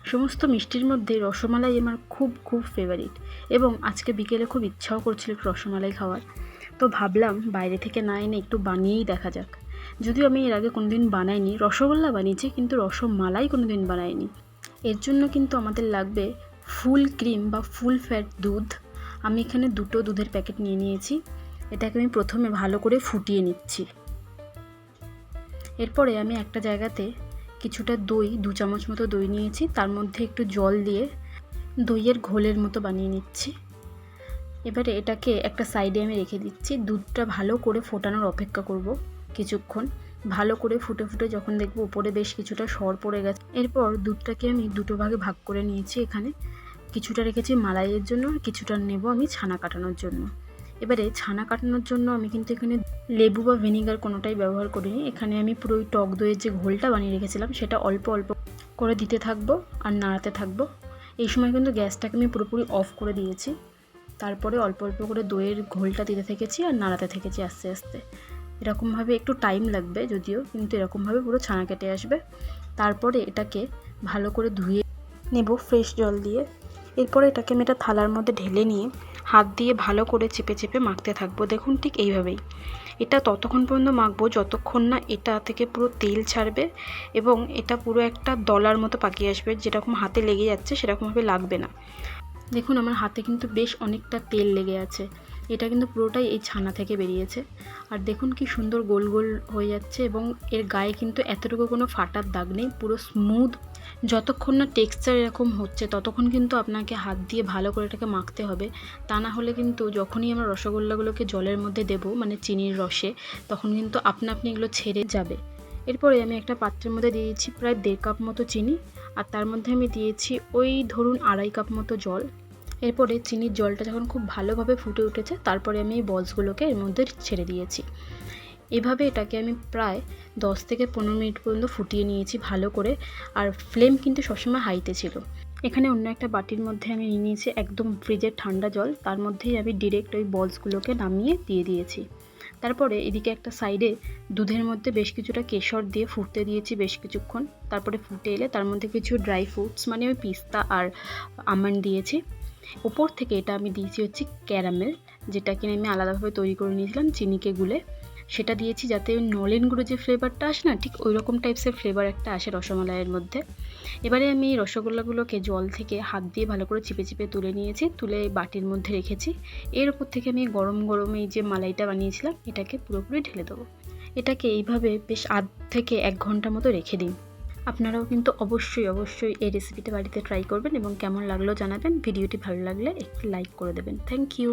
সমস্ত মিষ্টির মধ্যে রসমালাই আমার খুব খুব ফেভারিট, এবং আজকে বিকেলে খুব ইচ্ছাও করছিল একটু রসমালাই খাওয়ার। তো ভাবলাম বাইরে থেকে না এনে একটু বানিয়েই দেখা যাক। যদিও আমি এর আগে কোনোদিন বানাইনি, রসগোল্লা বানিয়েছি কিন্তু রসমালাই কোনোদিন বানাইনি। এর জন্য কিন্তু আমাদের লাগবে ফুল ক্রিম বা ফুল ফ্যাট দুধ। আমি এখানে 2টো দুধের প্যাকেট নিয়ে নিয়েছি। এটাকে আমি প্রথমে ভালো করে ফুটিয়ে নিচ্ছি। এরপরে আমি একটা জায়গাতে কিছুটা দই, 2 চামচ মতো দই নিয়েছি, তার মধ্যে একটু জল দিয়ে দইয়ের ঘোলের মতো বানিয়ে নিচ্ছি। এবারে এটাকে একটা সাইডে আমি রেখে দিচ্ছি। দুধটা ভালো করে ফোটানোর অপেক্ষা করব কিছুক্ষণ। ভালো করে ফুটে ফুটে যখন দেখব উপরে বেশ কিছুটা সর পড়ে গেছে, এরপর দুধটাকে আমি 2টো ভাগে ভাগ করে নিয়েছি। এখানে কিছুটা রেখেছি মালাইয়ের জন্য, আর কিছুটা নেব আমি ছানা কাটানোর জন্য। এবারে ছানা কাটানোর জন্য আমি কিন্তু এখানে লেবু বা ভিনিগার কোনোটাই ব্যবহার করিনি। এখানে আমি পুরো ওই টক দইয়ের যে ঘোলটা বানিয়ে রেখেছিলাম সেটা অল্প অল্প করে দিতে থাকবো আর নাড়াতে থাকবো। এই সময় কিন্তু গ্যাসটাকে আমি পুরোপুরি অফ করে দিয়েছি। তারপরে অল্প অল্প করে দইয়ের ঘোলটা দিতে থেকেছি আর নাড়াতে থেকেছি আস্তে আস্তে। এরকমভাবে একটু টাইম লাগবে যদিও, কিন্তু এরকমভাবে পুরো ছানা কেটে আসবে। তারপরে এটাকে ভালো করে ধুয়ে নেব ফ্রেশ জল দিয়ে। এরপরে এটাকে আমি একটা থালার মধ্যে ঢেলে নিয়ে হাত দিয়ে ভালো করে চেপে চেপে মাখতে থাকবো। দেখুন ঠিক এইভাবেই। এটা ততক্ষণ পর্যন্ত মাখবো যতক্ষণ না এটা থেকে পুরো তেল ছাড়বে এবং এটা পুরো একটা দলার মতো পাকিয়ে আসবে। যেরকম হাতে লেগে যাচ্ছে সেরকমভাবে লাগবে না। দেখুন আমার হাতে কিন্তু বেশ অনেকটা তেল লেগে আছে। এটা কিন্তু পুরোটাই এই ছানা থেকে বেরিয়েছে। আর দেখুন কি সুন্দর গোল গোল হয়ে যাচ্ছে, এবং এর গায়ে কিন্তু এতটুকু কোনো ফাটার দাগ নেই, পুরো স্মুথ। যতক্ষণ না টেক্সচার এরকম হচ্ছে ততক্ষণ কিন্তু আপনাকে হাত দিয়ে ভালো করে এটাকে মাখতে হবে। তা না হলে কিন্তু যখনই আমরা রসগোল্লাগুলোকে জলের মধ্যে দেব, মানে চিনির রসে, তখন কিন্তু আপনা আপনি এগুলো ছেড়ে যাবে। এরপরে আমি একটা পাত্রের মধ্যে দিয়েছি প্রায় 1.5 কাপ মতো চিনি, আর তার মধ্যে আমি দিয়েছি ওই ধরুন 2.5 কাপ মতো জল। এরপরে চিনির জলটা যখন খুব ভালোভাবে ফুটে উঠেছে, তারপরে আমি এই বলসগুলোকে এর মধ্যে ছেড়ে দিয়েছি। এভাবে এটাকে আমি প্রায় 10 থেকে 15 মিনিট পর্যন্ত ফুটিয়ে নিয়েছি ভালো করে। আর ফ্লেম কিন্তু সবসময় হাইতে ছিল। এখানে অন্য একটা বাটির মধ্যে আমি নিয়ে নিয়েছি একদম ফ্রিজের ঠান্ডা জল, তার মধ্যেই আমি ডিরেক্ট ওই বলসগুলোকে নামিয়ে দিয়ে দিয়েছি। তারপরে এদিকে একটা সাইডে দুধের মধ্যে বেশ কিছুটা কেশর দিয়ে ফুটতে দিয়েছি বেশ কিছুক্ষণ। তারপরে ফুটে এলে তার মধ্যে কিছু ড্রাই ফ্রুটস, মানে ওই পিস্তা আর আমন্ড দিয়েছি। ওপর থেকে এটা আমি দিয়েছি হচ্ছে ক্যারামেল, যেটা কিনে আমি আলাদাভাবে তৈরি করে নিয়েছিলাম চিনিকে গুলে। সেটা দিয়েছি যাতে ওই নলেন গুঁড়ো যে ফ্লেভারটা আসে না, ঠিক ওই রকম টাইপসের ফ্লেভার একটা আসে রসমালাইয়ের মধ্যে। এবারে আমি এই রসগোল্লাগুলোকে জল থেকে হাত দিয়ে ভালো করে চিপে চিপে তুলে নিয়েছি, তুলে বাটির মধ্যে রেখেছি। এর উপর থেকে আমি গরম গরম এই যে মালাইটা বানিয়েছিলাম এটাকে পুরোপুরি ঢেলে দেবো। এটাকে এইভাবে বেশ আধ থেকে 1 ঘন্টা মতো রেখে দিন। আপনারাও কিন্তু অবশ্যই অবশ্যই এই রেসিপিটা বাড়িতে ট্রাই করবেন এবং কেমন লাগলো জানাবেন। ভিডিওটি ভালো লাগলে একটি লাইক করে দেবেন। Thank you.